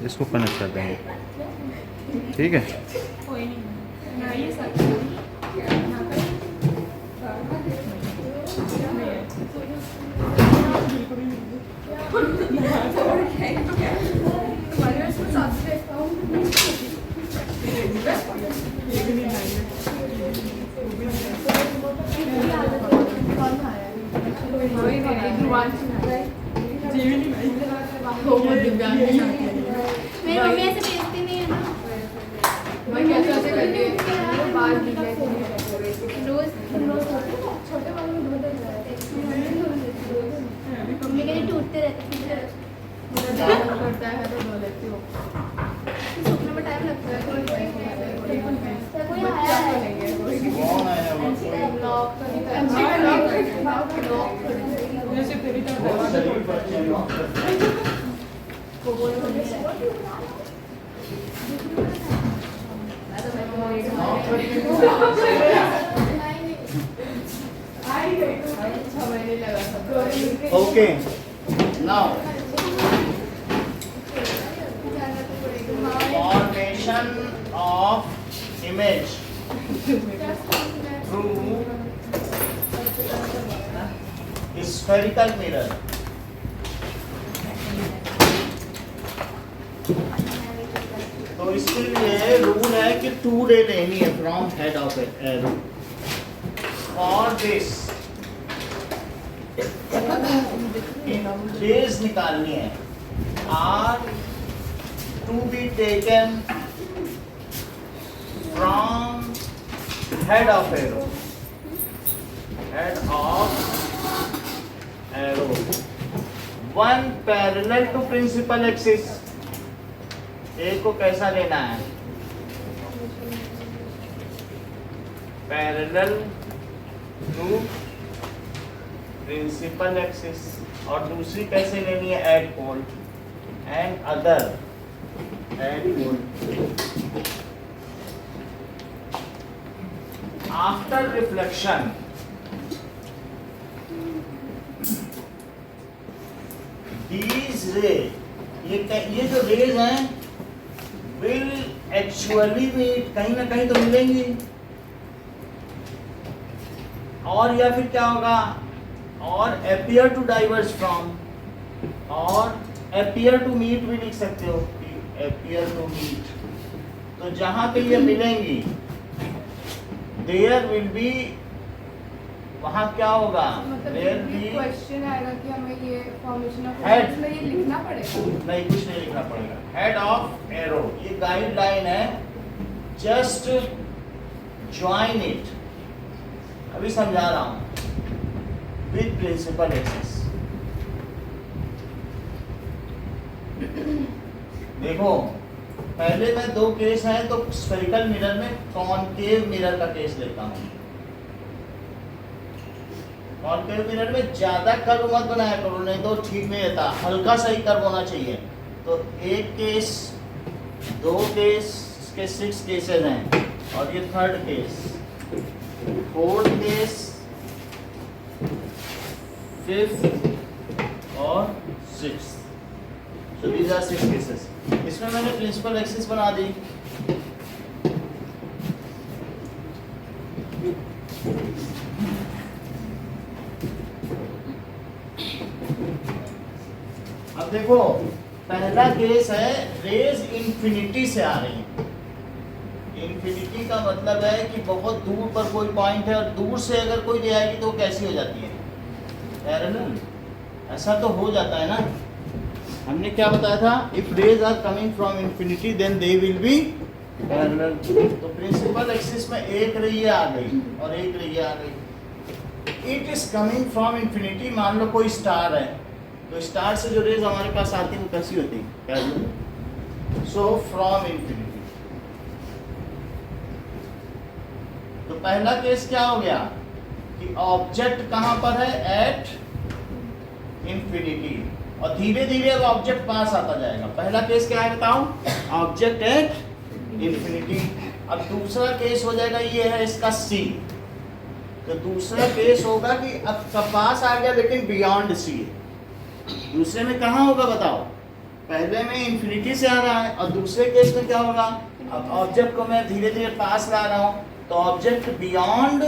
इसको कनेक्ट कर देंगे, ठीक है। कोई नहीं ना ये सब मेरी मम्मी ऐसे बेचती नहीं है ना। मैं कैसे ऐसे करती हूँ बाल गिरने को रोज छोटे वालों में बहुत दर्द रहता है। मम्मी कहती टूटते रहते हैं। करता है तो धो लेती हूँ। सूखने में टाइम लगता है। कोई आया है लॉक जैसे तेरी तरह Okay, now formation of image through spherical mirror. तो इसके लिए रूल है कि 2 रे लेनी है from head of arrow. For this rays निकालनी है are to be taken from head of arrow, head of arrow, one parallel to principal axis. A को कैसा लेना है? Parallel to principal axis. और दूसरी कैसे लेनी है? At pole and other at pole. After reflection these ray, ये जो रेज हैं विल एक्चुअली मीट, कहीं ना कहीं तो मिलेंगी। और या फिर क्या होगा? और appear to diverge from, और appear to meet भी लिख सकते हो, appear to meet। तो जहां पे ये मिलेंगी there will be, वहां क्या होगा? there will be क्वेश्चन आएगा कि हमें ये फॉर्मेशन ऑफ Head. में ये लिखना पड़ेगा। नहीं, कुछ नहीं लिखना पड़ेगा। हेड ऑफ एरो ये गाइडलाइन है, जस्ट ज्वाइन इट। अभी समझा रहा हूं विद प्रिंसिपल एक्सिस। देखो पहले मैं 2 केस हैं तो स्फेरिकल मिरर में कॉनकेव मिरर का केस लेता हूं। कॉनकेव मिरर में ज्यादा कर्व मत बनाया करो, नहीं तो ठीक नहीं रहता, हल्का सा ही कर्व होना चाहिए। तो 1 केस, 2 केस, इसके 6 केसेस हैं, और ये 3rd case, 4th case, 5th और 6th। So these are 6 cases। इसमें मैंने प्रिंसिपल एक्सिस बना दी। अब देखो पहला केस है रेज इंफिनिटी से आ रही है। इंफिनिटी का मतलब है कि बहुत दूर पर कोई पॉइंट है और दूर से अगर कोई ले आएगी तो कैसी हो जाती है? पैरेलल। ऐसा तो हो जाता है ना। हमने क्या बताया था? If rays are coming from infinity then they will be parallel. तो प्रिंसिपल एक्सिस में एक रेडिया आ गई और एक रेडिया आ गई। It is coming from infinity. मान लो कोई स्टार है, तो स्टार से जो रेज हमारे पास आती है वो कैसी होती है? पैरेलल। So from infinity. तो पहला केस क्या हो गया कि ऑब्जेक्ट कहां पर है? एट इंफिनिटी, और धीरे धीरे वो ऑब्जेक्ट पास आता जाएगा। पहला केस क्या है बताओ? Object at infinity. अब दूसरा केस हो जाएगा, ये है इसका सी। तो दूसरा केस होगा कि अब पास आ गया लेकिन बियॉन्ड सी। दूसरे में कहां होगा बताओ? पहले में इंफिनिटी से आ रहा है और दूसरे केस में क्या होगा, अब ऑब्जेक्ट को मैं धीरे धीरे पास ला रहा हूँ तो ऑब्जेक्ट बियॉन्ड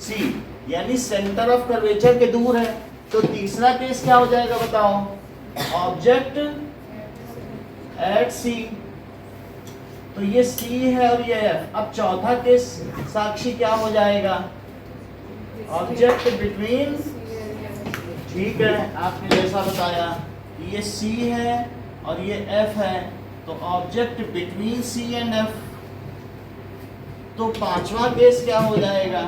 सी यानी सेंटर ऑफ कर्वेचर के दूर है। तो तीसरा केस क्या हो जाएगा बताओ, ऑब्जेक्ट एट सी, तो ये सी है और ये एफ। अब चौथा केस साक्षी क्या हो जाएगा, ऑब्जेक्ट बिटवीन, ठीक है आपने जैसा बताया ये सी है और ये एफ है, तो object between C and F. तो पांचवा केस क्या हो जाएगा,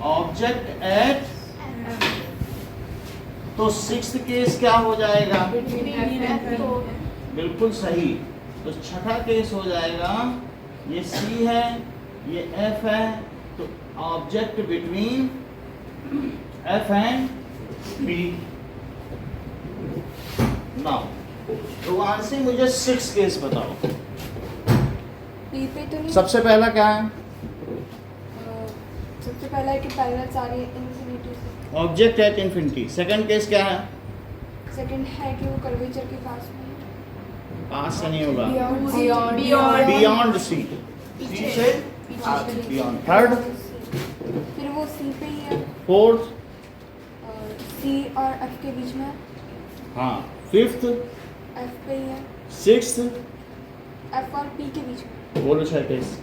ऑब्जेक्ट एट, तो सिक्स्थ केस क्या हो जाएगा, बिल्कुल सही। तो छठा केस हो जाएगा ये सी है ये एफ है, तो object between F and B. Now तो वहां से मुझे 6 केस बताओ। पी पे तो नहीं, सबसे पहला क्या है, सबसे पहला है कि पैरेलल सारे इंफिनिटी से। Object at infinity. Second case क्या है, सेकंड है कि वो कर्वेचर के पास में है। पास से नहीं होगा, Beyond. बियॉन्ड सी, सी से बियॉन्ड। थर्ड, फिर वो सी पे ही है, फोर्थ, और सी और एफ के बीच में है, हाँ फिफ्थ, एफ पे ही है, सिक्स्थ, एफ और पी के बीच में। बोलो 6 केस।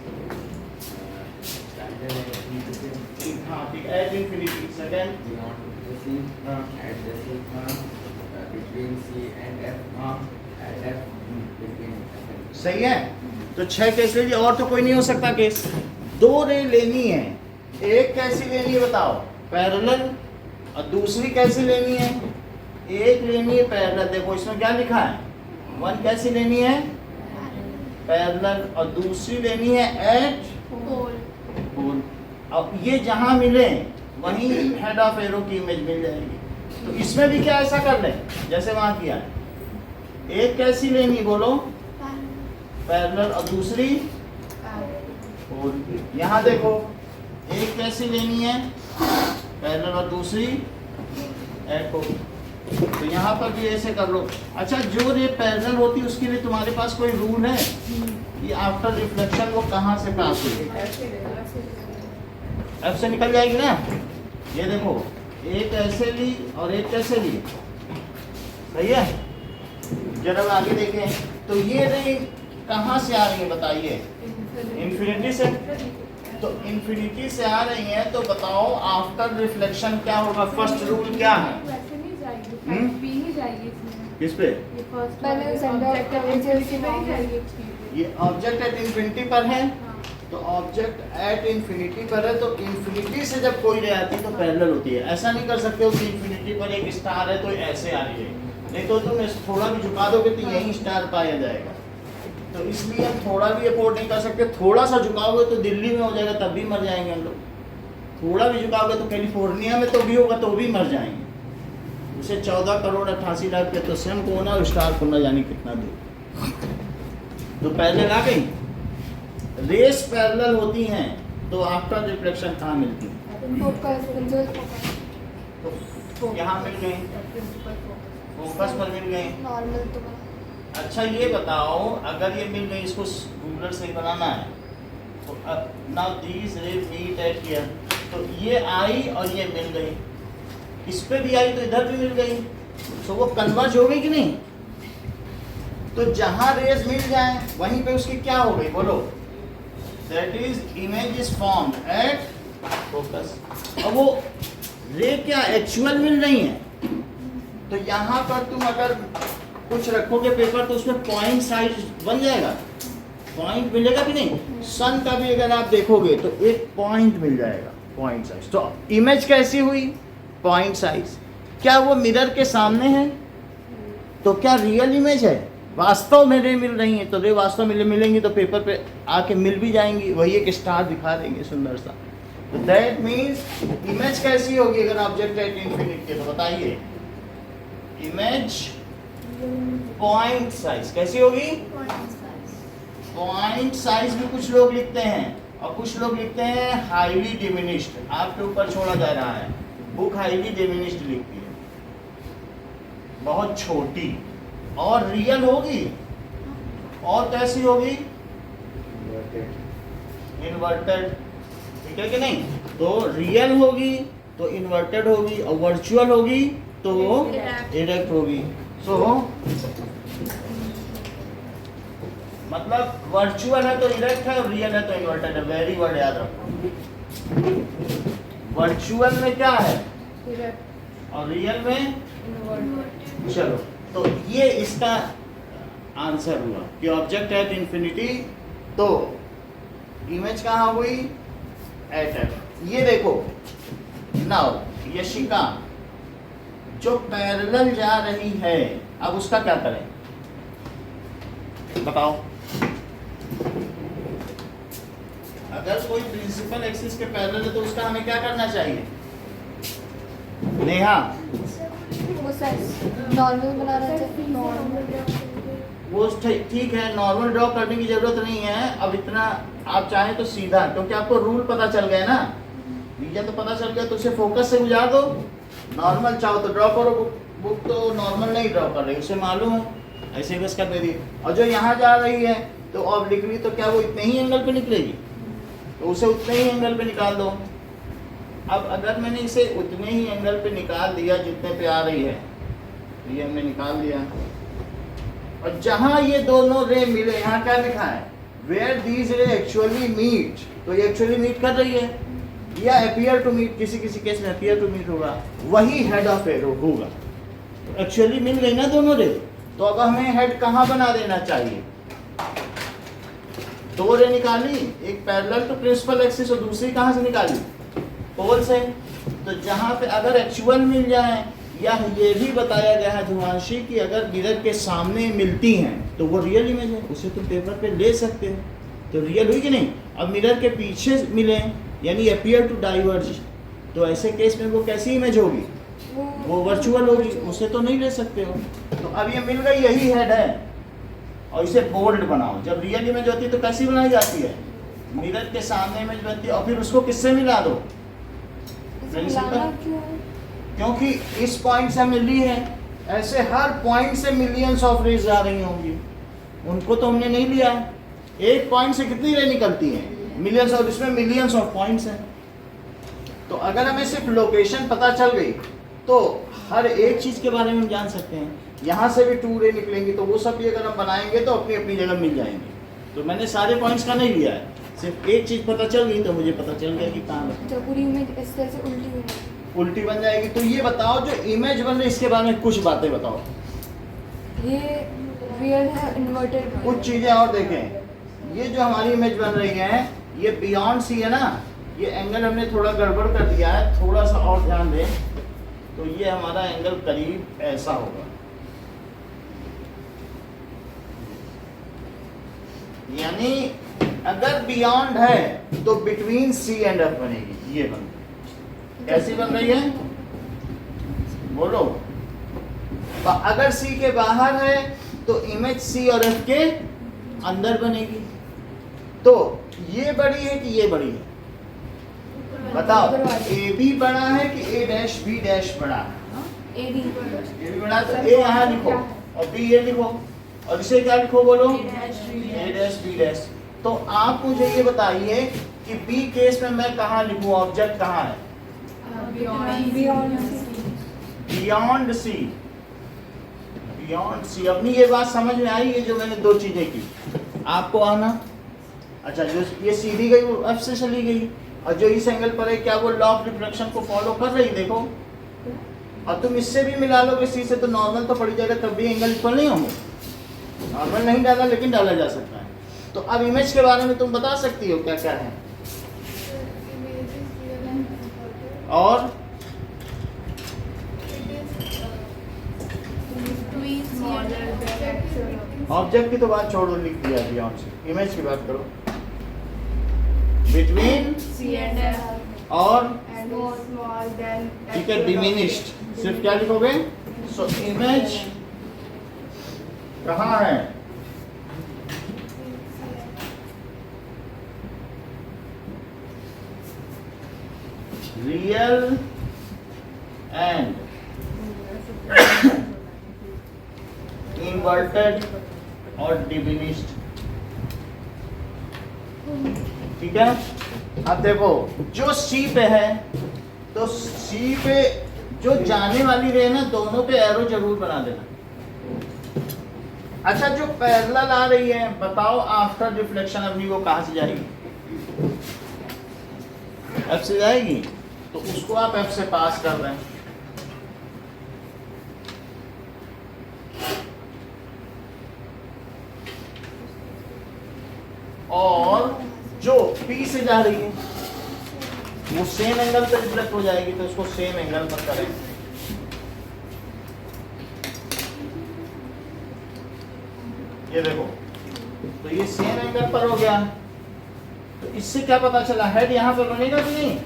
हाँ ठीक, एट इंफिनिटी। सेकंड, हाँ हाँ सही है। तो 6 केस लीजिए, और तो कोई नहीं हो सकता केस। 2 रे लेनी है, एक कैसी लेनी है बताओ, पैरेलल, और दूसरी कैसी लेनी है, एक लेनी है पैरेलल। देखो इसमें क्या लिखा है, 1 कैसी लेनी है पैरेलल, और दूसरी लेनी है एट पोल। अब ये जहां मिले वहीं हेड ऑफ एरो की इमेज मिल जाएगी। तो इसमें भी क्या ऐसा कर लें जैसे वहां किया है, एक कैसी लेनी बोलो पैरेलल, और दूसरी पोल। यहाँ देखो एक कैसी लेनी है पैरेलल और दूसरी एट पोल। तो यहाँ पर भी ऐसे कर लो। अच्छा, जो रे पैरेलल होती है उसके लिए तुम्हारे पास कोई रूल है कि आफ्टर रिफ्लेक्शन वो कहाँ से पास हुई, एफ से निकल जाएगी ना। ये देखो एक ऐसे ली और एक कैसे ली, सही है। जरा आगे देखें, तो ये रे कहाँ से आ रही है बताइए, इंफिनिटी से। तो इंफिनिटी से आ रही है, तो बताओ आफ्टर रिफ्लेक्शन क्या होगा, फर्स्ट रूल क्या है, वैसे नहीं जाएगी, हम्म? पी ही जाएगी इसमें। किस पे, ये first पहले वाला center of object curvature infinity से पे ही normal। जाएगी इसकी। ये ऑब्जेक्ट एट इंफिनिटी पर है, हाँ। तो ऑब्जेक्ट एट इंफिनिटी पर है, तो इंफिनिटी से जब कोई रे आती है तो पैरेलल होती है। ऐसा नहीं कर सकते हो कि इंफिनिटी पर एक स्टार है तो ऐसे आ रही है, नहीं तो तुम थोड़ा भी झुका दोगे तो यही स्टार पाया जाएगा। तो इसलिए हम थोड़ा भी अफोर्ड नहीं कर सकते। थोड़ा सा झुकाओगे तो दिल्ली में हो जाएगा, तब भी मर जाएंगे हम लोग। थोड़ा भी झुकाओगे तो कैलिफोर्निया में तो भी होगा, तो भी मर जाएंगे। उसे 14 करोड़ 88 लाख के तो स्वयं को होना और स्टार को न जाने कितना दूर। तो पैरेलल आ गई, रेस पैरेलल होती हैं तो आफ्टर रिफ्लेक्शन कहाँ मिलती है, फोकस, प्रिंसिपल तो यहाँ मिल गई, फोकस पर मिल गई। नॉर्मल तो अच्छा ये बताओ, अगर ये मिल गई, इसको रूलर से बनाना है, तो अब नाउ दीस रे मीट एट हियर, तो ये आई और ये मिल गई, इस पे भी आई तो इधर भी मिल गई, तो वो कन्वर्ज हो गई कि नहीं। तो जहां रेज मिल जाए वहीं पे उसकी क्या हो गई बोलो, that is image is formed at focus. अब वो रे क्या एक्चुअल मिल रही है, तो यहाँ पर तुम अगर कुछ रखोगे पेपर तो उसमें पॉइंट साइज बन जाएगा, पॉइंट मिलेगा कि नहीं। सन का भी अगर आप देखोगे तो एक पॉइंट मिल जाएगा, पॉइंट साइज। तो इमेज कैसी हुई, पॉइंट साइज। क्या वो मिरर के सामने है, तो क्या रियल इमेज है, वास्तव में रे मिल रही है, तो रे वास्तव में मिलेंगी तो पेपर पे आके मिल भी जाएंगी, वही एक स्टार दिखा देंगे सुंदर सा। तो दैट मीन्स इमेज कैसी होगी अगर ऑब्जेक्ट एट इंफिनिटी है, तो बताइए इमेज पॉइंट साइज कैसी होगी। पॉइंट साइज भी कुछ लोग लिखते हैं और कुछ लोग लिखते हैं हाईली डिमिनिश्ड, आपके ऊपर छोड़ा जा रहा है। बुक हाईली डिमिनिश्ड लिखती है, बहुत छोटी। और रियल होगी और कैसी होगी, इन्वर्टेड, ठीक है कि नहीं। तो रियल होगी तो इन्वर्टेड होगी और वर्चुअल होगी तो इरेक्ट होगी। सो मतलब वर्चुअल है तो इरेक्ट है और रियल है तो इन्वर्टेड है। वेरी वर्ड याद रखो, वर्चुअल में क्या है और रियल में, चलो तो ये इसका आंसर हुआ कि ऑब्जेक्ट एट इंफिनिटी, तो इमेज कहाँ हुई, एट एफ। ये देखो नाउ यशिका जो पैरेलल जा रही है, अब उसका क्या करें बताओ। अगर कोई प्रिंसिपल एक्सिस के पैरेलल है तो उसका हमें क्या करना चाहिए नेहा, वो नॉर्मल बनाना चाहिए, नॉर्मल। वो ठीक है, नॉर्मल ड्रॉ करने की जरूरत नहीं है। अब इतना आप चाहें तो सीधा, क्योंकि आपको रूल पता चल गया ना, रीजन तो पता चल गया, तो उसे फोकस से गुजार दो। नॉर्मल चाहो तो ड्रॉ करो, बुक तो नॉर्मल नहीं ड्रॉ कर रही, उसे मालूम है, ऐसे बस कर दे रही। और जो यहाँ जा रही है तो ऑब्लिकली, तो क्या वो इतने ही एंगल पे निकलेगी, तो उसे उतने ही एंगल पे निकाल दो। अब अगर मैंने इसे उतने ही एंगल पे निकाल दिया जितने पे आ रही है, तो ये हमने निकाल दिया। और जहां ये दोनों रे मिले, यहाँ क्या लिखा है, वेयर दीज रे एक्चुअली मीट, तो ये एक्चुअली मीट कर रही है, या अपियर टू मीट, किसी किसी केस में अपियर टू मीट होगा, वही हेड ऑफ एरो होगा। एक्चुअली मिल गई ना दोनों रे, तो अब हमें हेड कहाँ बना देना चाहिए, दो रे निकाली, एक पैरेलल टू प्रिंसिपल एक्सिस और दूसरी कहाँ से निकाली, पोल से। तो जहाँ पे अगर एक्चुअल मिल जाए, या ये भी बताया गया है ध्रुवांशी कि अगर मिरर के सामने मिलती हैं तो वो रियल इमेज है, उसे तुम पेपर पे ले सकते हो, तो रियल हुई कि नहीं। अब मिरर के पीछे मिले यानी अपियर टू डाइवर्ज, तो ऐसे केस में वो कैसी इमेज होगी, वो वर्चुअल होगी, उसे तो नहीं ले सकते हो। तो अब ये मिल गई, यही हेड है, और इसे बोल्ड बनाओ। जब रियल इमेज होती है तो कैसी बनाई जाती है, मिरर के सामने इमेज बनती है, और फिर उसको किससे मिला दो, क्योंकि इस पॉइंट से मिल रही है, ऐसे हर पॉइंट से मिलियंस ऑफ रेज आ रही होंगी, उनको तो हमने नहीं लिया। एक पॉइंट से कितनी रे निकलती हैं, मिलियंस, और इसमें मिलियंस ऑफ पॉइंट्स हैं। तो अगर हमें सिर्फ लोकेशन पता चल गई तो हर एक चीज के बारे में हम जान सकते हैं। यहाँ से भी 2 रे निकलेंगी, तो वो सब भी अगर हम बनाएंगे तो अपनी अपनी जगह मिल जाएंगे। तो मैंने सारे पॉइंट्स का नहीं लिया है, सिर्फ एक चीज पता चल गई तो मुझे पता चल गया कि कहाँ है। जब पूरी इमेज इस तरह से उल्टी बन जाएगी। तो ये बताओ, जो इमेज बन रही इसके बारे में कुछ बातें बताओ। ये रियल है, इन्वर्टेड, कुछ चीजें और देखें। ये जो हमारी इमेज बन रही है, ये बियॉन्ड सी है ना, ये एंगल हमने थोड़ा गड़बड़ कर दिया है, थोड़ा सा और ध्यान दें तो ये हमारा एंगल करीब ऐसा होगा, यानी अगर बियॉन्ड है तो बिटवीन सी एंड एफ बनेगी। ये बन कैसी बन रही है बोलो। अगर सी के बाहर है तो इमेज सी और एफ के अंदर बनेगी। तो ये बड़ी है कि ये बड़ी है, बताओ। ए बी बड़ा है कि ए डैश बी डैश बड़ा है, ए बी बड़ा। तो ए यहाँ लिखो और बी ये लिखो, और इसे क्या लिखो बोलो, ए डैश बी डैश। तो आप मुझे ये बताइए कि बी केस में मैं कहाँ लिखूं, ऑब्जेक्ट कहाँ है, बियॉन्ड सी, बियॉन्ड सी। अपनी ये बात समझ में आई है जो मैंने 2 चीजें की, आपको आना। अच्छा, जो ये सीधी गई वो एफ से चली गई, और जो इस एंगल पर है क्या वो लॉ ऑफ रिफ्लेक्शन को फॉलो कर रही, देखो। और तुम इससे भी मिला लोगे सी से तो नॉर्मल तो पड़ी जाएगा, तब भी एंगल इक्वल नहीं होंगे। नॉर्मल नहीं डाला लेकिन डाला जा सकता है। तो अब इमेज के बारे में तुम बता सकती हो क्या क्या है, और ऑब्जेक्ट की तो बात छोड़ो, लिख दिया बियॉन्ड से। इमेज की बात करो, बिटवीन सी एंड एफ और स्मॉल देन, ठीक है, डिमिनिश्ड। सिर्फ क्या लिखोगे, सो इमेज कहाँ है, रियल एंड इन्वर्टेड और डिमिनिश्ड। ठीक है, अब देखो जो सी पे है, तो सी पे जो जाने वाली रे ना, दोनों पे एरो जरूर बना देना। अच्छा, जो पैरेलल आ रही है, बताओ आफ्टर रिफ्लेक्शन अपनी वो कहां से जाएगी? एफ से जाएगी, तो उसको आप एफ से पास कर रहे हैं। और जो पी से जा रही है वो सेम एंगल पे रिफ्लेक्ट हो जाएगी, तो उसको सेम एंगल पर करें। ये देखो, तो ये सेम एंगल पर हो गया। तो इससे क्या पता चला, हेड यहाँ पे बनेगा कि नहीं,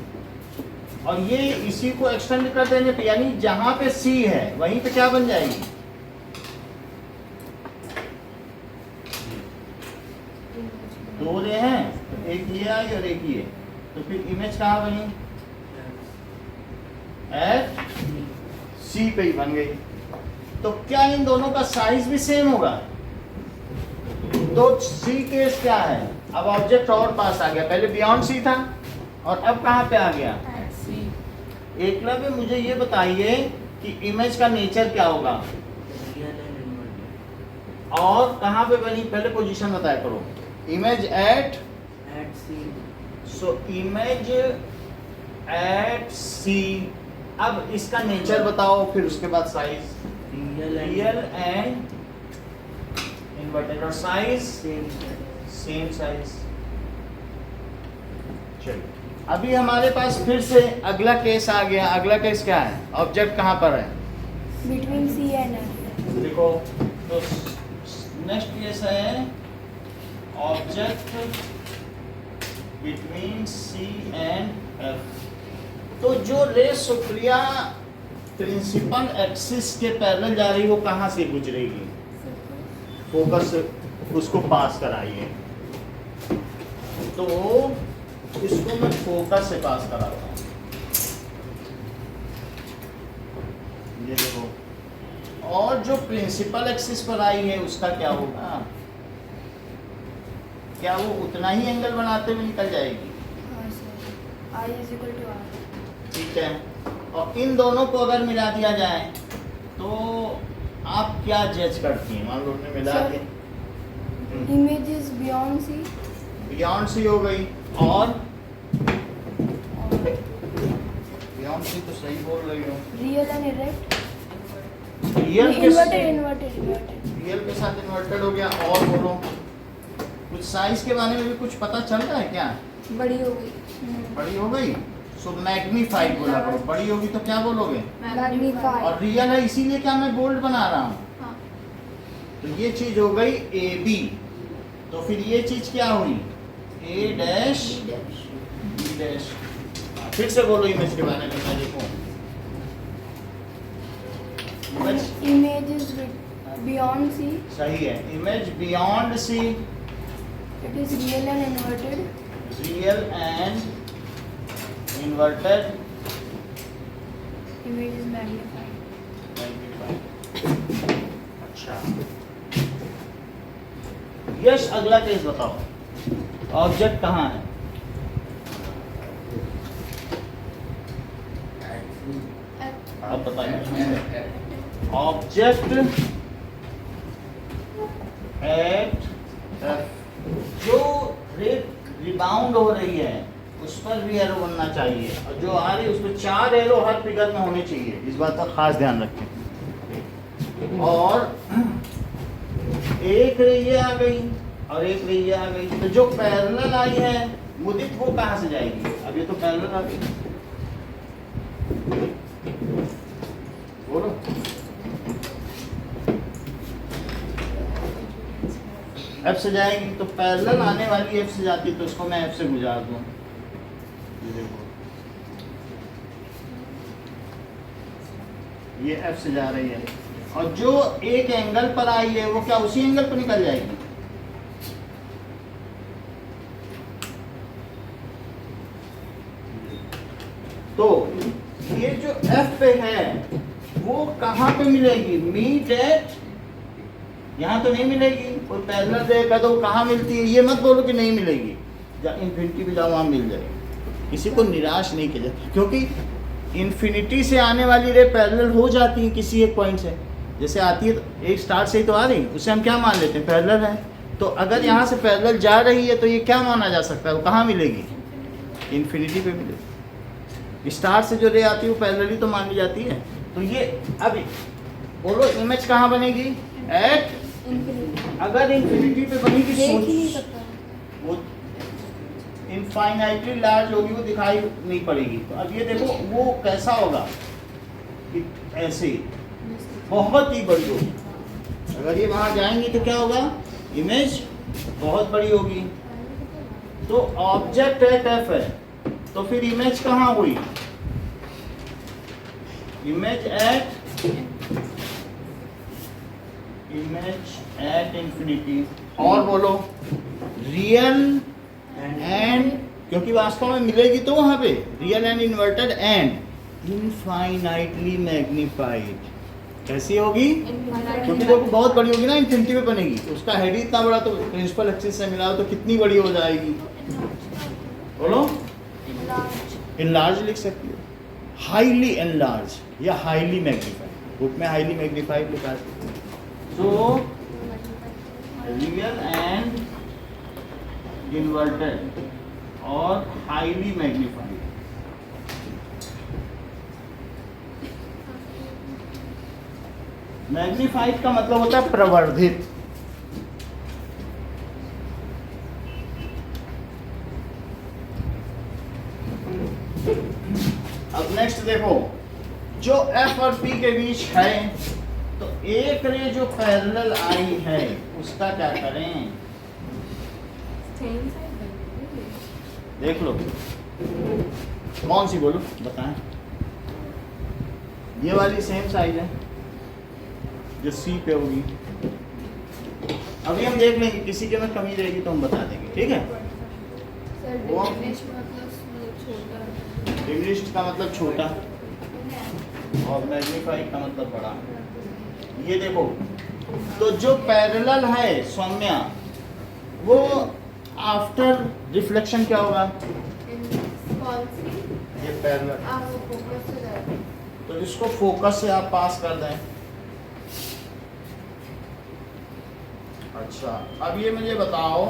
और ये इसी को एक्सटेंड कर देने पे, यानी जहां पे सी है वहीं पे क्या बन जाएगी? दो रे हैं, एक ये आई और एक ये, तो फिर इमेज कहाँ बनी? एट सी पे ही बन गई। तो क्या इन दोनों का साइज भी सेम होगा? तो सी केस क्या है, अब ऑब्जेक्ट और पास आ गया, पहले बियॉन्ड सी था और अब कहाँ पे आ गया? एकलव्य, मुझे ये बताइए कि इमेज का नेचर क्या होगा और कहाँ पे बनी, पहले पोजीशन बताया करो। Image at C, so image at C. अब इसका नेचर बताओ, फिर उसके बाद साइज। रियल एंड इन्वर्टेड, और साइज सेम साइज। चलिए, अभी हमारे पास फिर से अगला केस आ गया। अगला केस क्या है? ऑब्जेक्ट कहाँ पर है? Between C and F. देखो, तो नेक्स्ट केस है object between C and F. तो जो रे सुप्रिया प्रिंसिपल एक्सिस के पैरेलल जा रही है, वो कहाँ से गुजरेगी? फोकस से उसको पास कराइए। तो इसको मैं फोकस से पास कराता हूँ। ये देखो, और जो प्रिंसिपल एक्सिस पर आई है उसका क्या होगा? क्या वो उतना ही एंगल बनाते हुए निकल जाएगी? I is equal to R। ठीक है, और इन दोनों को अगर मिला दिया जाए तो आप क्या जज करती हैं? मान लो उन्हें मिला के image is beyond C. Beyond C हो गई, और बियॉन्ड सी तो सही बोल रही हो। Real and erect. Real inverted. Real के साथ इन्वर्टेड हो गया। और बोलो, कुछ साइज के बारे में भी कुछ पता चल रहा है क्या? बड़ी हो गई। बड़ी हो गई, सो मैग्नीफाइड बोला करो। बड़ी होगी तो क्या बोलोगे? मैग्नीफाइड। और रियल है, इसीलिए क्या मैं बोल्ड बना रहा हूँ। हाँ। तो ये चीज हो गई ए बी, तो फिर ये चीज क्या हुई? A dash B dash. फिर से बोलो इमेज के बारे में, मैं देखूं। Image is beyond C. सही है, image beyond C. It is real and inverted. Real and inverted. Image is magnified. अच्छा, यश अगला केस बताओ। ऑब्जेक्ट कहाँ है? आप बताइए। ऑब्जेक्ट एट जो रिबाउंड हो रही है उस पर भी एरो बनना चाहिए, और जो आ रही है उस पर 4 एरो हर फिगर में होने चाहिए। इस बात का खास ध्यान रखें। और एक रे ये आ गई और एक रे ये आ गई, तो जो पैरेलल आई है मुदित वो कहाँ से जाएगी? अब ये तो पैरेलल आ गई, बोलो। एफ से जाएगी, तो पैरेलल आने वाली एफ से जाती, तो इसको मैं एफ से गुजार दूं। ये देखो, ये एफ से जा रही है, और जो एक एंगल पर आई है वो क्या उसी एंगल पर निकल जाएगी? तो ये जो एफ पे है वो कहाँ पे मिलेगी? मीट एट यहाँ तो नहीं मिलेगी। कोई पैरेलल रे का तो कहाँ मिलती है, ये मत बोलो कि नहीं मिलेगी, जहाँ इन्फिनिटी पे जाओ वहाँ मिल जाएगी। किसी को निराश नहीं किया जाए, क्योंकि इन्फिनिटी से आने वाली रे पैरेलल हो जाती है किसी एक पॉइंट से। जैसे आती है तो एक स्टार से ही तो आ रही, उसे हम क्या मान लेते हैं, पैरेलल है। तो अगर यहाँ से पैरेलल जा रही है तो ये क्या माना जा सकता है, वो कहाँ मिलेगी, इन्फिनिटी पे मिलेगी। स्टार से जो रे आती है वो पैरेलल ही तो मानी जाती है। तो ये अभी बोलो इमेज कहाँ बनेगी, एट, अगर इन्फिनिटी पे बनेगी देख ही नहीं सकता। वो इनफाइनाइटली लार्ज होगी, वो दिखाई नहीं पड़ेगी। तो अब ये देखो वो कैसा होगा, कि ऐसे ही बहुत ही बड़ी होगी। अगर ये वहाँ जाएंगी तो क्या होगा, इमेज बहुत बड़ी होगी। तो ऑब्जेक्ट एट एफ है, तो फिर इमेज कहाँ हुई, इमेज एट इन्फिनिटी। और बोलो रियल एंड, क्योंकि वास्तव में मिलेगी तो वहां पे real and inverted and infinitely magnified. कैसी होगी, क्योंकि देखो बहुत बड़ी होगी ना, इन्फिनिटी पे बनेगी, उसका हेड ही इतना बड़ा, तो प्रिंसिपल एक्सिस से मिला तो कितनी बड़ी हो जाएगी, बोलो इनलार्ज लिख सकती हो, हाईली एनलार्ज या हाईली मैग्नीफाइड। बुक में हाईली मैग्नीफाइड लिखा है। सो रियल एंड इन्वर्टेड और हाईली मैग्नीफाइड। मैग्नीफाइड का मतलब होता है प्रवर्धित। अब नेक्स्ट देखो, जो F और P के बीच है, तो एक रे जो पैरेलल आई है उसका क्या करें, देख लो कौन सी, बोलो बताएं। ये वाली सेम साइज है जो C पे होगी। अभी हम देख लेंगे, किसी के में कमी रहेगी तो हम बता देंगे, ठीक है। वो डिमिनिश्ड का मतलब छोटा और मैग्नीफाइड का मतलब बड़ा। ये देखो, तो जो पैरेलल है सौम्या, वो आफ्टर रिफ्लेक्शन क्या होगा, ये पैरेलल, तो इसको फोकस से आप पास कर दें। अच्छा, अब ये मुझे बताओ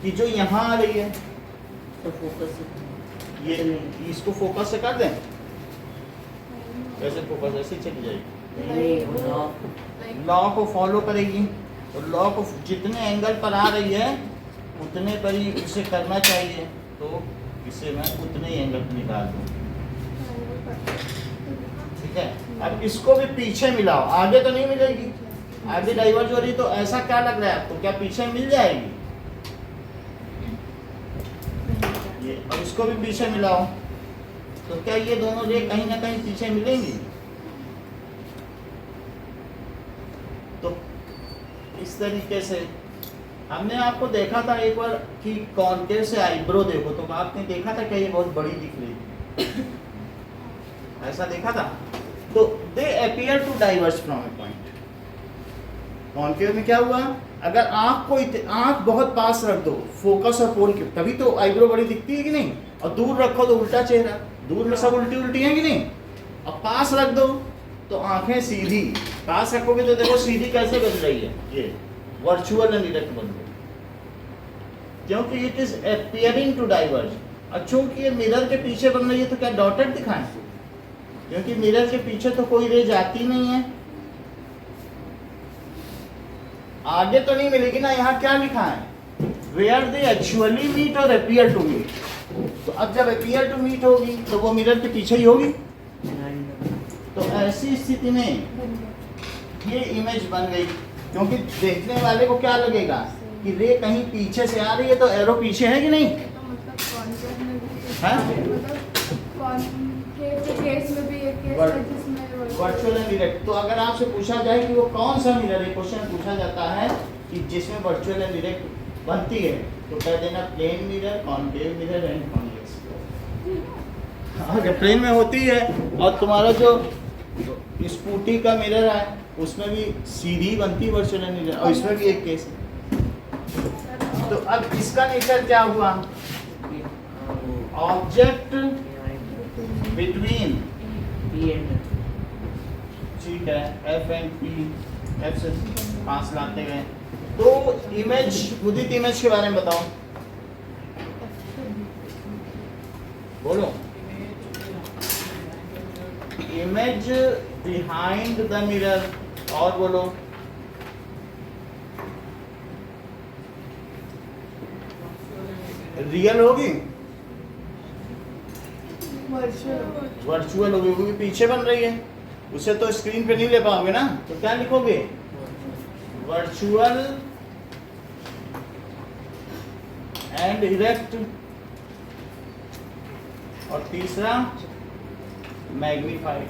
कि जो यहाँ आ रही है, तो फोकस से ये इसको फोकस से कर दें, कैसे फोकस, ऐसे चली जाएगी, लॉ को फॉलो करेगी। तो लॉ को जितने एंगल पर आ रही है उतने पर ही उसे करना चाहिए, तो इसे मैं उतने ही एंगल पर निकाल दूँ, ठीक है। अब इसको भी पीछे मिलाओ, आगे तो नहीं मिलेगी, आगे डाइवर्ज हो रही, तो ऐसा क्या लग रहा है आपको, क्या पीछे मिल जाएगी, ये। अब इसको भी पीछे मिलाओ, तो क्या ये दोनों रे कहीं ना कहीं पीछे मिलेंगी, तो इस तरीके से हमने आपको देखा था एक बार कि कॉन्केव से आईब्रो देखो, तो आपने देखा था कि ये बहुत बड़ी दिख रही, ऐसा देखा था। तो they appear to diverge from a point. Concave में क्या हुआ, अगर आंख को आंख बहुत पास रख दो फोकस और पोल के, तभी तो आईब्रो बड़ी दिखती है कि नहीं, और दूर रखो तो उल्टा चेहरा, दूर में सब उल्टी उल्टी है कि नहीं, और पास रख दो तो आंखें सीधी, पास रखोगे तो देखो सीधी कैसे बन रही है, ये वर्चुअल एंड डायरेक्ट बन रही है, क्योंकि it is appearing to diverge. और चूंकि ये मिरर के पीछे बन रही है तो क्या डॉटेड दिखाएं, क्योंकि मिरर के पीछे तो कोई रे जाती नहीं है, आगे तो नहीं मिलेगी ना। यहाँ क्या लिखा है, वेयर दे एक्चुअली मीट और अपीयर टू मीट। तो अब जब अपीयर टू मीट होगी तो वो मिरर के पीछे ही होगी, तो ऐसी स्थिति में ये इमेज बन गई, क्योंकि देखने वाले को क्या लगेगा कि रे कहीं पीछे से आ रही है, तो एरो पीछे है कि नहीं है? Virtual and direct. तो अगर आपसे पूछा जाए कि वो कौन सा मिरर है, क्वेश्चन पूछा जाता है कि जिसमें वर्चुअल एंड डायरेक्ट बनती है, तो कह देना plane mirror, concave mirror and convex. हाँ, जब प्लेन में होती है और तुम्हारा जो स्कूटी का मिरर है उसमें भी सीधी बनती वर्चुअल एंड और इसमें भी एक केस है। तो अब इसका नेचर क्या हुआ? ऑब्जेक्ट बिटवीन ठीक है एफ एंड पी, एफ से 5 लाते गए। तो इमेज उदित इमेज के बारे में बताओ, बोलो। इमेज बिहाइंड द मिरर, और बोलो। रियल होगी, वर्चुअल होगी, क्योंकि पीछे बन रही है, उसे तो स्क्रीन पे नहीं ले पाओगे ना, तो क्या लिखोगे? वर्चुअल एंड इरेक्ट, और तीसरा मैग्नीफाइड।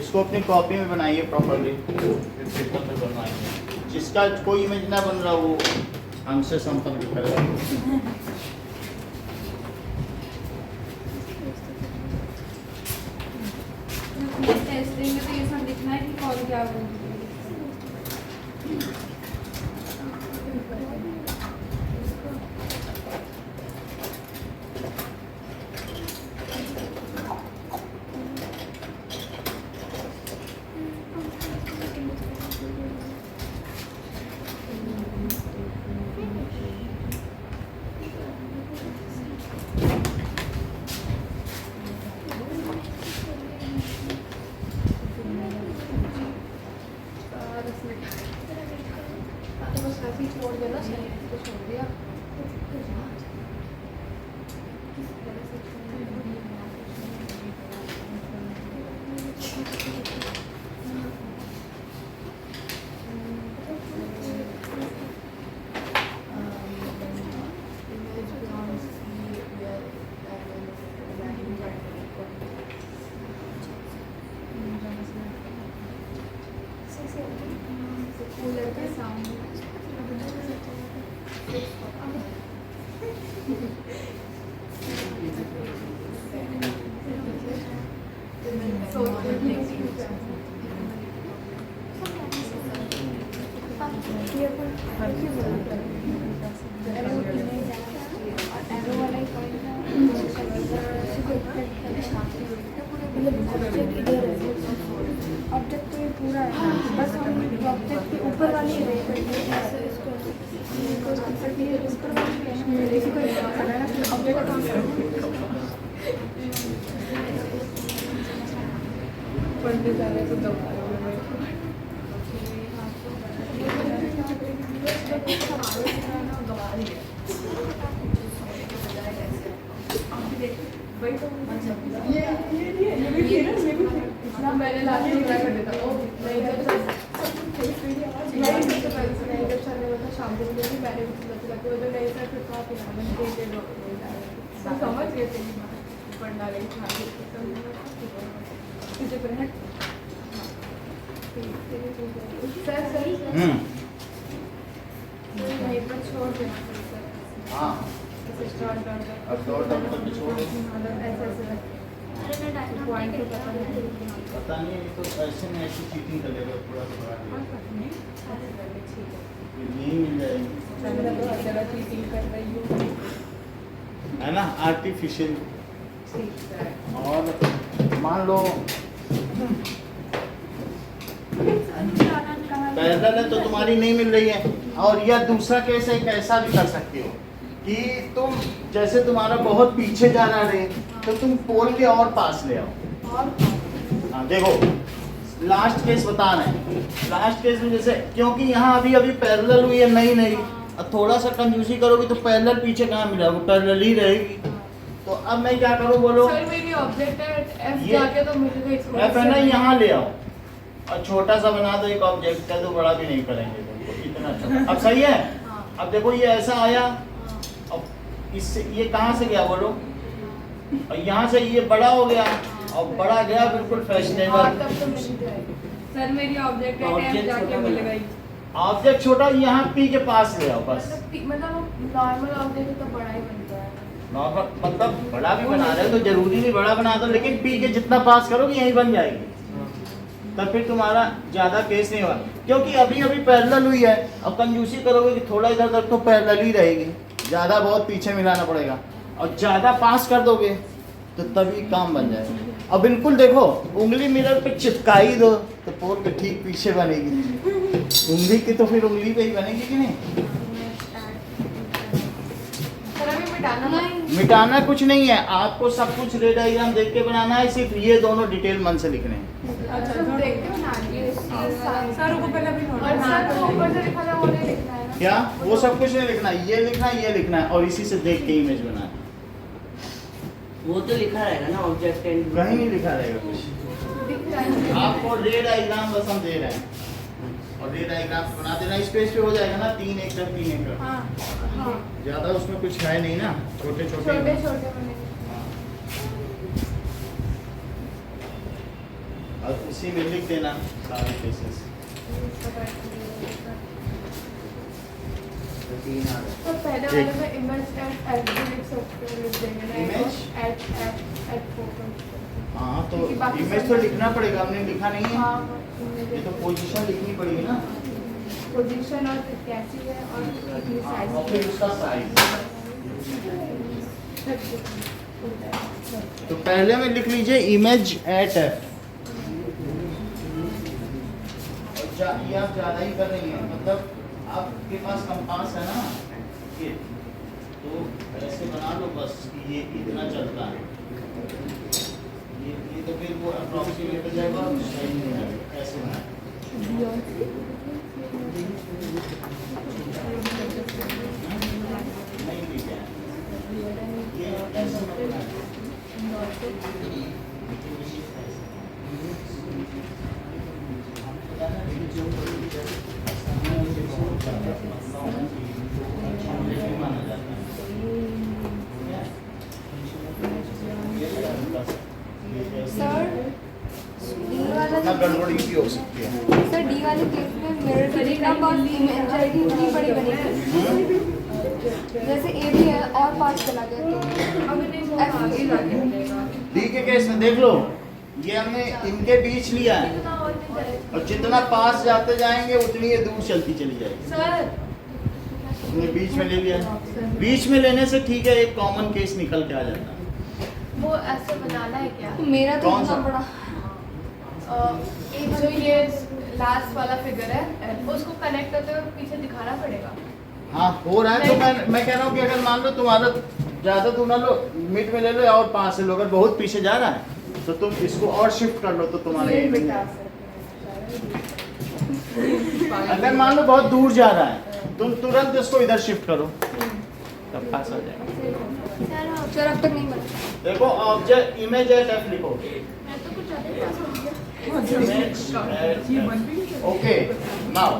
इसको अपनी कॉपी में बनाइए प्रॉपर्ली, पेपर पे बनवाइए। जिसका कोई इमेज ना बन रहा वो हमसे संपर्क करेगा। टेस्टिंग में तो ये सब लिखना है कि कौन क्या बोल छोड़ देना, तो छोड़ दिया। कूलर का साउंड ऑब्जेक्ट तो ये पूरा है, बस हम ऑब्जेक्ट के ऊपर वाली पढ़ने जाने को दबा मैंने लास्ट में ट्राई कर देता ओ नहीं जब सर ने बोला शाम को मैंने वो जो नहीं सर फिर कहा कि सब समझ गए थे पढ़ना नहीं था सर सर यहीं पर छोड़ देना सर। हाँ अब दौड़ दौड़ कर छोड़ दो। पॉइंट तो पता नहीं पता नहीं, ये तो ऐसे में ऐसी चीटिंग करेगा पूरा नहीं मिल जाएगी, चीटिंग कर रही हूँ है ना, आर्टिफिशियल। और मान लो पैदल है तो तुम्हारी नहीं मिल रही है, और या दूसरा केस एक ऐसा भी कर सकते हो कि तुम जैसे तुम्हारा बहुत पीछे जाना रहे तो तुम पोल के और पास ले आओ। हाँ देखो लास्ट केस बता रहे हैं, लास्ट केस में जैसे क्योंकि यहाँ अभी अभी पैरेलल हुई है नहीं अब थोड़ा सा कंजूसी करोगे तो पैरेलल पीछे कहाँ मिला, वो पैरेलल ही रहेगी। तो अब मैं क्या करूँ बोलो, सर मेरी ऑब्जेक्ट है एफ जाके तो मुझे एफ है ना, यहाँ ले आओ और छोटा सा बना दो एक ऑब्जेक्ट का, तो बड़ा भी नहीं करेंगे तुमको इतना छोटा। अब सही है। अब देखो ये ऐसा आया, अब इससे ये कहाँ से गया बोलो, और यहाँ से ये बड़ा हो गया और बड़ा गया बिल्कुल फैशनेबल। सर मेरी ऑब्जेक्ट है एफ जाके मिल गई। ऑब्जेक्ट छोटा यहाँ पी के पास ले आओ बस। मतलब नॉर्मल ऑब्जेक्ट तो बड़ा ही बनता है। नॉर्मल मतलब बड़ा भी बना रहे हो तो जरूरी नहीं बड़ा बना दो, लेकिन पी के जितना पास करोगे यही बन जाएगी, तब फिर तुम्हारा ज्यादा केस नहीं होगा, क्योंकि अभी अभी पैरेलल हुई है। अब कंजूसी करोगे कि थोड़ा इधर तक तो पैरेलल ही रहेगी, ज्यादा बहुत पीछे मिलाना पड़ेगा, और ज्यादा पास कर दोगे तो तभी काम बन जाएगा। अब बिल्कुल देखो उंगली मिरर पे चिपकाई दो तो पोर के ठीक पीछे बनेगी, उंगली की तो फिर उंगली पे ही बनेगी कि नहीं। सर अभी मिटाना नहीं। मिटाना कुछ नहीं है, आपको सब कुछ रे डायग्राम देख के बनाना है, सिर्फ ये दोनों डिटेल मन से लिखने हैं। अच्छा तो देख के बना लिए सर को पहले भी नोट और सर को ऊपर से लिखा था वो नहीं लिखना है ना। क्या वो सब कुछ नहीं लिखना, ये लिखना है, ये लिखना है, और इसी से देख के इमेज बनाना है। वो तो लिखा रहेगा ना ऑब्जेक्ट एंड कहीं नहीं लिखा रहेगा कुछ, दिख रहा है आपको रे डायग्राम बस हम दे रहे हैं, और रे डायग्राम बना देना, इस पेज पे हो जाएगा ना 3 एकड़ 3 एकड़, हाँ हाँ ज्यादा उसमें कुछ है नहीं ना, छोटे छोटे छोटे। छोटे बने। और इसी में लिख देना सारे केसेस। तो पहले वाले में इमेज एट लिख सकते हो, लिख देंगे ना Image? Eight photo. हाँ तो क्योंकि बाकी इमेज सब- तो लिखना पड़ेगा, हमने लिखा नहीं है, हाँ ये तो पोजीशन लिखनी पड़ेगी ना, पोजीशन और कैसी है और कितनी और फिर साइज। उसका साइज। तो पहले में लिख लीजिए इमेज एट एफ, ये आप ज़्यादा ही कर रही हैं, मतलब आपके पास कंपास है ना ये, तो ऐसे बना लो बस कि ये इतना चलता है, ये तो फिर वो अप्रॉक्सीमेट हो जाएगा, सही नहीं आएगा, ऐसे बना नहीं ठीक है, ये ऐसे बना सर गड़बड़ी भी हो सकती है। सर डी वाले केस में मिरर की जितना पास इमेज जाएगी उतनी बड़ी बनेगी। जैसे ए भी है और पास चला गया तो अभी नहीं वो आगे जाके मिलेगा। डी के केस में देख लो, ये हमने इनके बीच लिया है, कितना और नहीं जाएगा। और जितना पास जाते जाएंगे उतनी ये दूर चलती चली जाएगी। सर हमने बीच में ले लिया, बीच में लेने से ठीक है, एक कॉमन केस निकल के आ जाता है। वो ऐसे बनाना है क्या? मेरा तो कौन सा? इतना बड़ा एक जो ये लास्ट वाला फिगर है उसको कनेक्ट करते हुए पीछे दिखाना पड़ेगा। हाँ हो रहा है, तो मैं कह रहा हूँ कि अगर मान लो तुम्हारा ज़्यादा दूर ना लो, मिड में ले लो, और पास से लो, अगर बहुत पीछे जा रहा है तो तुम इसको और शिफ्ट कर लो तो तुम्हारा ये ये बन बिठा जाएगा। अगर मान लो बहुत दूर जा रहा है, तुम तुरंत इसको इधर शिफ्ट करो, तब पास आ जाएगा। सर अब तक नहीं बना। देखो ऑब्जेक्ट इमेज एट एफ लिखो, मैं तो कुछ ज़्यादा पास हो गया। ओके नाउ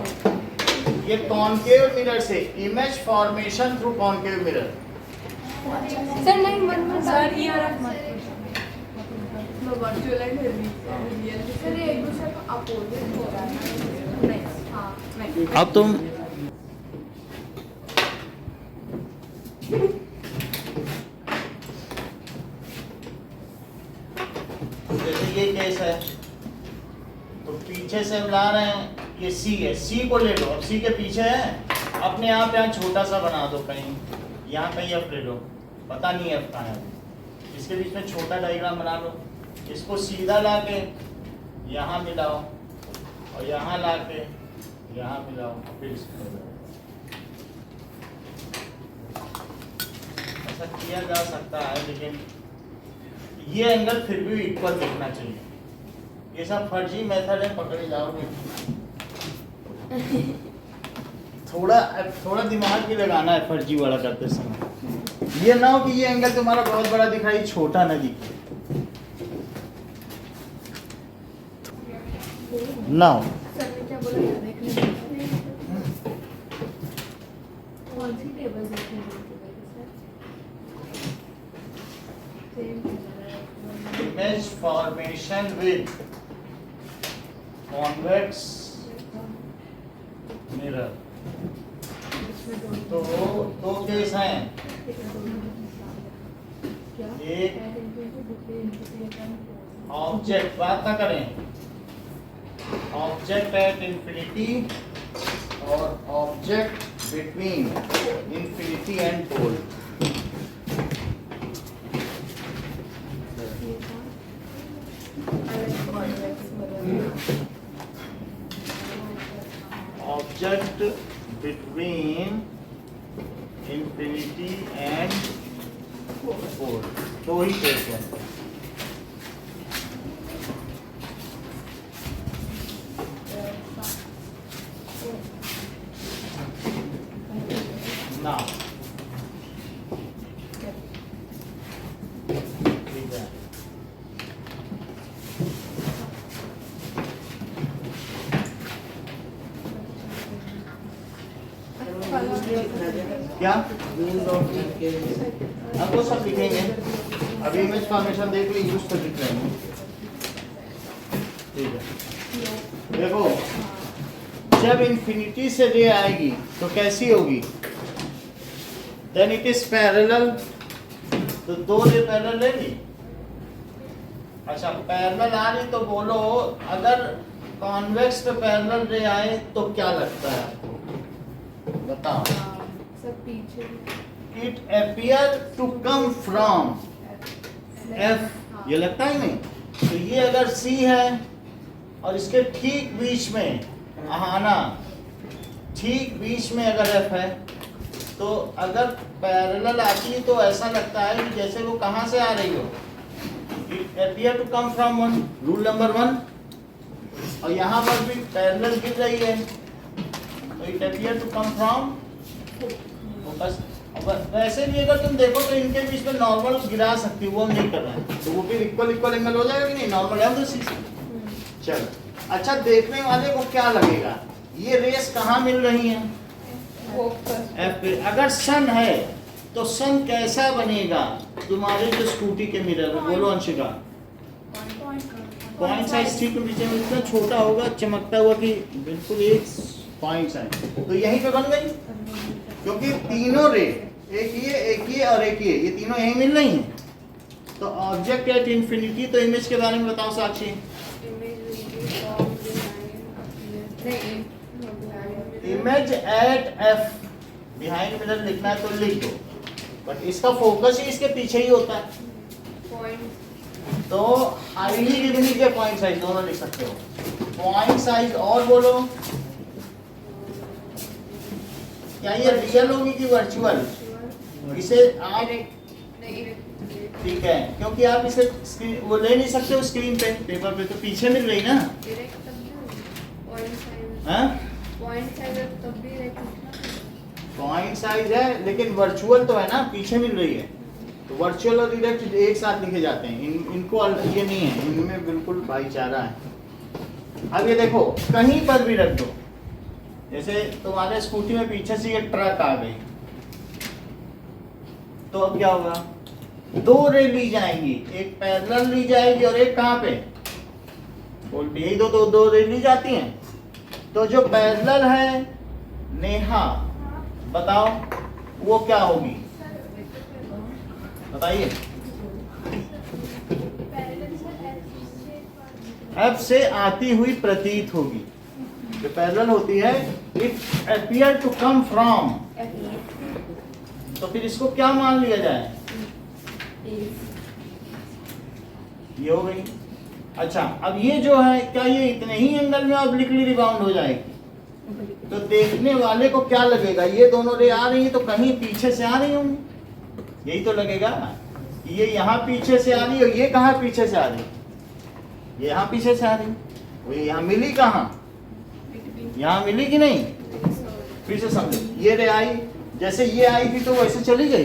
ये कॉनकेव मिरर से image formation through concave mirror. Sir नहीं मन सर ये रख मत वर्चुअल एंड रियल सर ये एक दूसरे को अपोजिट हो रहा है। नहीं हाँ नहीं अब तुम जैसे ये केस है तो पीछे से हम ला रहे हैं, ये सी है, सी को ले लो, अब सी के पीछे है, अपने आप यहाँ छोटा सा बना दो, कहीं यहाँ कहीं एफ ले लो, पता नहीं एफ कहाँ है, इसके बीच में छोटा डायग्राम बना लो, इसको सीधा ला के यहाँ मिलाओ और यहाँ ला के यहाँ मिलाओ, फिर इसको मिलाओ। ऐसा किया जा सकता है, लेकिन ये एंगल फिर भी इक्वल दिखना चाहिए। ये सब फर्जी मेथड है, पकड़े जाओगे। थोड़ा दिमाग भी लगाना है फर्जी वाला करते समय, ये ना हो कि ये एंगल तुम्हारा बहुत बड़ा दिखाई, छोटा ना दिखे। नाउ सर ने क्या बोला था देखने कौन सी टेबल देखने image formation with convex mirror, तो दो केस हैं, एक ऑब्जेक्ट, बात ना करें, ऑब्जेक्ट एट इंफिनिटी और object between infinity and pole. Object between infinity and pole, दो ही केस है। ना ठीक है, क्या अब वो सब लिखेंगे, अभी इमेज फॉर्मेशन देख ली, यूज तो लिख रहे हैं। ठीक है, देखो जब इंफिनिटी से रे आएगी तो कैसी होगी, देन इट इज पैरेलल, तो दो रे पैरेलल लेगी। अच्छा पैरेलल आ रही तो बोलो अगर कॉन्वेक्स पे पैरेलल रे आए तो क्या लगता है आपको, बताओ। सब पीछे it appear to come from F, ये लगता ही नहीं। तो ये अगर सी है और इसके ठीक बीच में आना, ठीक बीच में अगर एफ है, तो अगर पैरेलल आती है तो ऐसा लगता है कि जैसे वो कहाँ से आ रही हो, it appear to come from one, rule number 1। और यहाँ पर भी पैरेलल गिर रही है तो it appear to come from, बस वैसे भी अगर तुम देखो तो इनके बीच में नॉर्मल गिरा सकती हो, वो हम नहीं कर रहे हैं, तो वो भी इक्वल इक्वल एंगल हो जाएगा कि नहीं, नॉर्मल है तो चलो। अच्छा देखने वाले को क्या लगेगा, ये रेस कहाँ मिल रही है, एफ पे। अगर सन है तो सन कैसा बनेगा तुम्हारे जो स्कूटी के मिरर में, बोलो अंशिका। पॉइंट साइज ठीक है, नीचे में इतना छोटा होगा चमकता हुआ कि बिल्कुल एक पॉइंट साइज, तो यहीं पे बन गई, क्योंकि तीनों रे, एक ये और एक ये तीनों यहीं मिल रही हैं। तो ऑब्जेक्ट एट इंफिनिटी, तो इमेज के बारे में बताओ Sakshi. Image at F, behind mirror लिखना है तो लिख दो, बट इसका फोकस ही इसके पीछे ही होता है, तो हाईली डिमिनिश या पॉइंट साइज दोनों लिख सकते हो। पॉइंट साइज और बोलो, क्या ये रियल होगी कि वर्चुअल, इसे आप ठीक है, क्योंकि आप इसे स्क्रीन वो ले नहीं सकते हो स्क्रीन पे, पेपर पे तो पीछे मिल रही ना। पॉइंट साइज है लेकिन वर्चुअल तो है ना, पीछे मिल रही है, तो वर्चुअल और डायरेक्ट एक साथ लिखे जाते हैं। इनको ये नहीं है, इनमें बिल्कुल भाईचारा है। अब ये देखो कहीं पर भी रख दो, जैसे तुम्हारे स्कूटी में पीछे से ये ट्रक आ गई, तो अब क्या होगा, दो रे ली जाएंगी, एक पैरेलल ली जाएगी और एक कहाँ पे, उल्टी, यही दो रे ली जाती हैं। तो जो पैरेलल है नेहा, बताओ वो क्या होगी, बताइए। एफ से आती हुई प्रतीत होगी, जो पैरेलल होती है, it appear to come from, तो फिर इसको क्या मान लिया जाए, ये हो गई। अच्छा अब ये जो है, क्या ये इतने ही एंगल में ऑब्लिकली रिबाउंड हो जाएगी, तो देखने वाले को क्या लगेगा, ये दोनों रे आ रही है तो कहीं पीछे से आ रही होंगी, यही तो लगेगा कि ये यहाँ पीछे से आ रही है और ये कहाँ पीछे से आ रही है, ये यहाँ पीछे से आ रही, वो यहाँ मिली कहाँ, यहाँ मिली कि नहीं, फिर से समझो, ये रे आई, जैसे ये आई थी तो वैसे चली गई,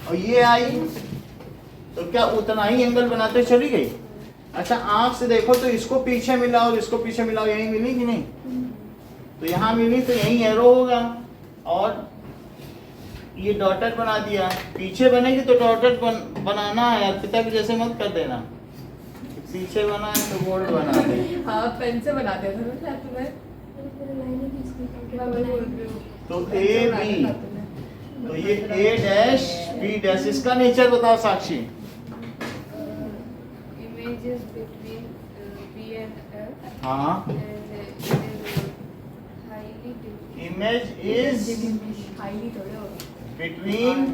और ये आई तो क्या उतना ही एंगल बनाते चली गई। अच्छा आंख से देखो तो इसको पीछे मिला और इसको पीछे मिला, यहीं मिली कि नहीं, तो यहाँ मिली तो यहीं एरो होगा, और ये डॉटेड बना दिया, पीछे बनेगी तो डॉटेड बनाना है, पिता के जैसे मत कर देना, पीछे बना है तो बोल्ड बना दे। हाँ पेन से बनाते थे ना तुम्हें, तो ए बी, तो ये ए डैश बी डैश, इसका नेचर बताओ साक्षी। हाँ इमेज इज हाईली थोड़े हो बिटवीन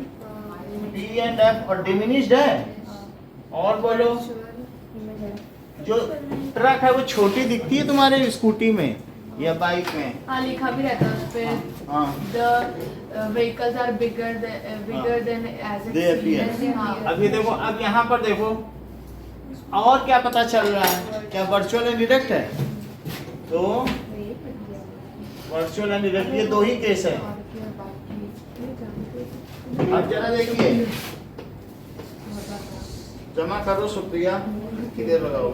P एंड F और डिमिनिश्ड है। और बोलो, जो ट्रक है वो छोटी दिखती है तुम्हारे स्कूटी में या बाइक में? हाँ लिखा भी रहता है उस पे हाँ the vehicles are bigger than as it They appear. seems. हाँ अब ये देखो, अब यहाँ पर देखो और क्या पता चल रहा है, क्या वर्चुअल एंड डायरेक्ट है? तो वर्चुअल एंड डायरेक्ट ये दो ही केस है। और क्या बाकी अब जरा देखिए, जमा करो सुप्रिया, किधर लगाओ?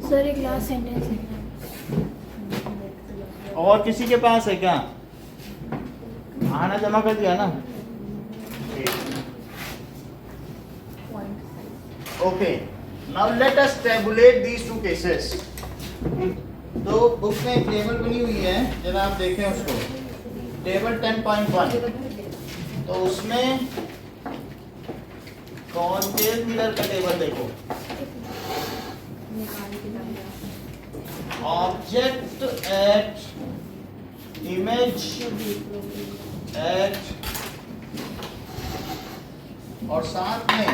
सर एक लास्ट सेंटेंस और किसी के पास है क्या? आना जमा कर दिया ना? Okay, now let us tablet these two cases. तो बुक में एक टेबल बनी हुई है, जरा आप देखें उसको, टेबल 10.1। तो उसमें कॉन्केव मिरर का टेबल देखो। ऑब्जेक्ट एट इमेज एट और साथ में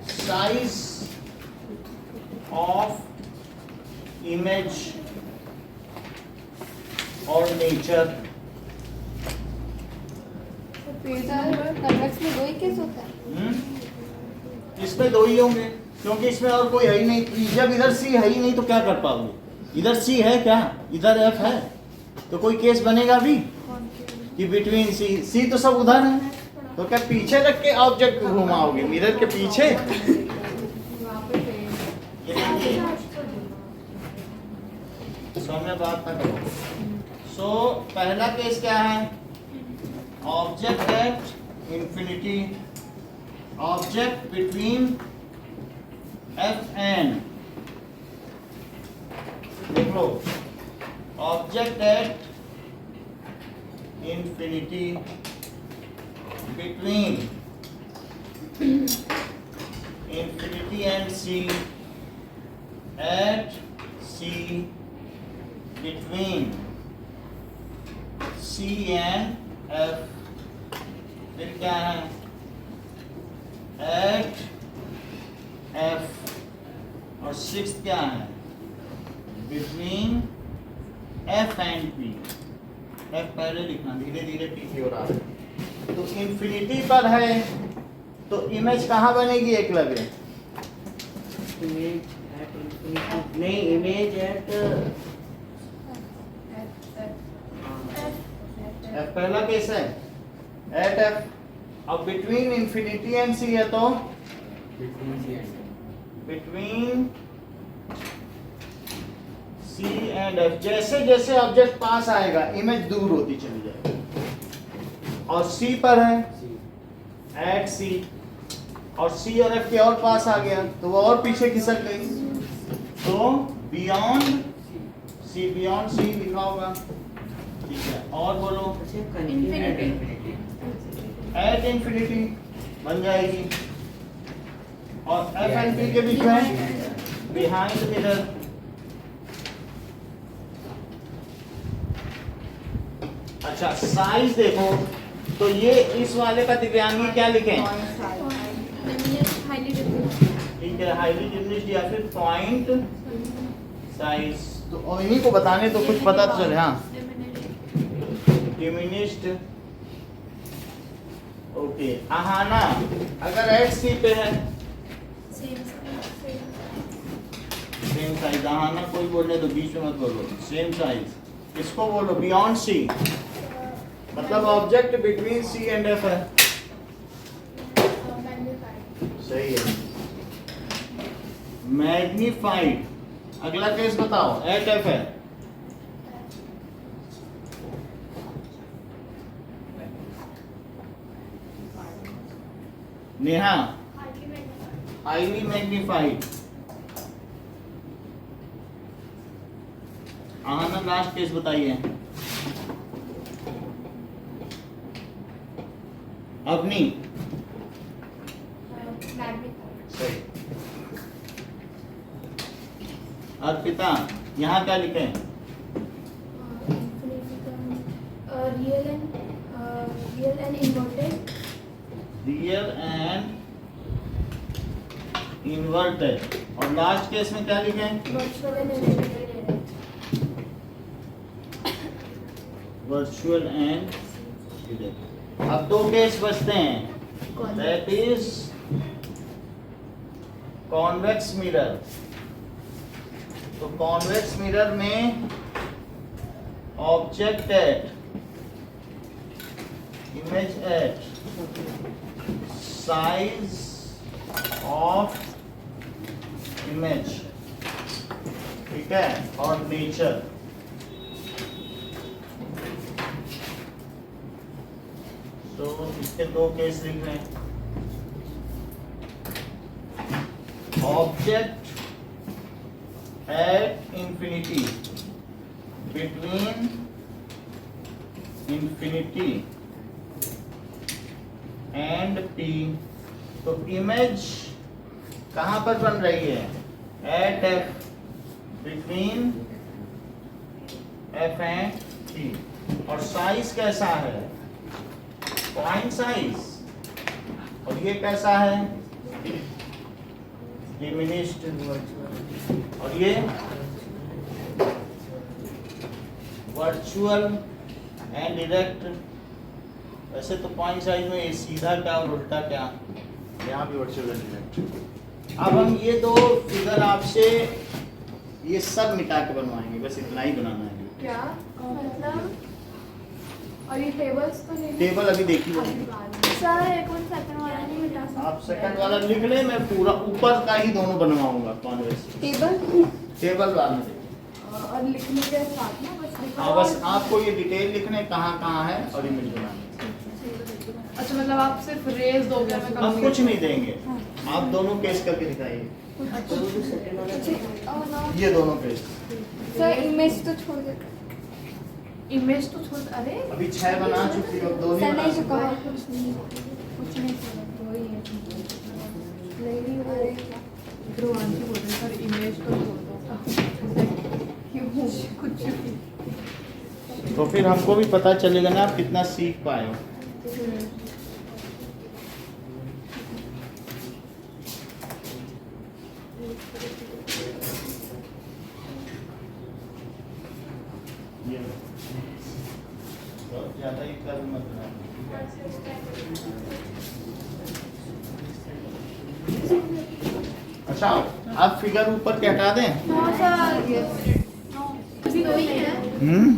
साइज ऑफ इमेज और नेचर। कन्वेक्स में दो ही केस होता है। इसमें दो ही होंगे क्योंकि इसमें और कोई है ही नहीं। जब इधर सी है ही नहीं तो क्या कर पाओगे? इधर सी है क्या, इधर एफ है, तो कोई केस बनेगा भी कि बिटवीन सी तो सब उधर है, तो क्या पीछे रख के ऑब्जेक्ट को घुमाओगे मिरर के पीछे? में बात ना करो। सो पहला केस क्या है? Object at infinity, object between F and, देख लो, object at infinity between infinity and C, at C between C and F, फिर क्या है? At F, और सिक्स्थ क्या है? Between F and P। F पहले लिखना, धीरे धीरे P की ओर आ रहा है। तो इंफिनिटी पर है तो इमेज कहाँ बनेगी एकलव्य? इमेज एट इंफिनिटी नहीं, इमेज एट F पहला केस है, एट F। अब बिटवीन इंफिनिटी एंड सी है तो बिटवीन सी एंड F। जैसे जैसे ऑब्जेक्ट पास आएगा इमेज दूर होती चली जाएगी। और C पर है, एट C, और C और F के और पास आ गया तो वो और पीछे खिसक गई, तो बियॉन्ड C, बियॉन्ड C लिखा होगा। ठीक है, और बोलो, एट इंफिनिटी बन जाएगी, और F एंड P के बीच में बिहाइंड मिरर। अच्छा, साइज देखो, तो ये इस वाले का दिव्यांगी क्या लिखें? ठीक है, हाईली डिमिनिश्ड या फिर पॉइंट साइज। तो और इन्हीं को बताने तो कुछ पता तो चले। हाँ, डिमिनिश्ड। ओके, आहाना अगर एट सी पे है सेम साइज, आहाना कोई बोलने तो बीच में मत बोलो, सेम साइज। इसको बोलो बियॉन्ड सी, मतलब object between C and F है। सही है, मैग्नीफाइड। अगला केस बताओ, एट एफ है, नेहा हाईली मैग्नीफाइड। आना लास्ट केस बताइए। अवनी सही। अर्पिता यहाँ क्या लिखे हैं? Real and inverted real and inverted. और लास्ट केस में क्या लिखे हैं? Virtual and direct. अब दो केस बचते हैं, दैट इज कॉन्वेक्स मिरर। तो कॉन्वेक्स मिरर में object at image at size of image, ठीक है, और नेचर। तो इसके दो केस लिख रहे हैं। Object at infinity, between infinity and P. तो इमेज कहां पर बन रही है? At F, between F and P. और साइज कैसा है? Point size. और ये कैसा है? डिमिनिश्ड। और ये वर्चुअल एंड डायरेक्ट। वैसे तो पॉइंट साइज में ये सीधा क्या और उल्टा क्या, यहाँ भी वर्चुअल एंड डायरेक्ट। अब हम ये दो फिगर आपसे ये सब मिटा के बनवाएंगे, बस इतना ही बनाना है। क्या मतलब? और ये टेबल्स तो नहीं? टेबल अभी देखिए, सर एक और सेकंड वाला नहीं मिटा सकते। आप सेकंड वाला लिख ले, मैं पूरा ऊपर का ही दोनों बनवाऊंगा कॉन्वेक्स। टेबल टेबल वाला और लिखने के साथ ना बस लिखा। हाँ, बस आपको ये डिटेल लिखने कहाँ कहाँ है और इमेज बनानी। अच्छा मतलब आप सिर्फ रेज दोगे, हमें हम कुछ नहीं देंगे, आप दोनों केस करके दिखाइए। ये दोनों केस सर इमेज तो छोड़ दे। इमेज तो छोड़। अरे अभी 6 बना चुकी हो, 2 ही सर बना नहीं चुकी चुका हो। कुछ नहीं छोड़ा, वही है। नहीं अरे ध्रुवांशी बोल रहे सर इमेज तो छोड़ दो। क्यों कुछ भी। तो फिर हमको भी पता चलेगा ना आप कितना सीख पाए हो। ये बहुत ज्यादा ही कर मत बनाओ। अच्छा, आप फिगर ऊपर के हटा दें। नो सर अभी तो ही है। हम्म,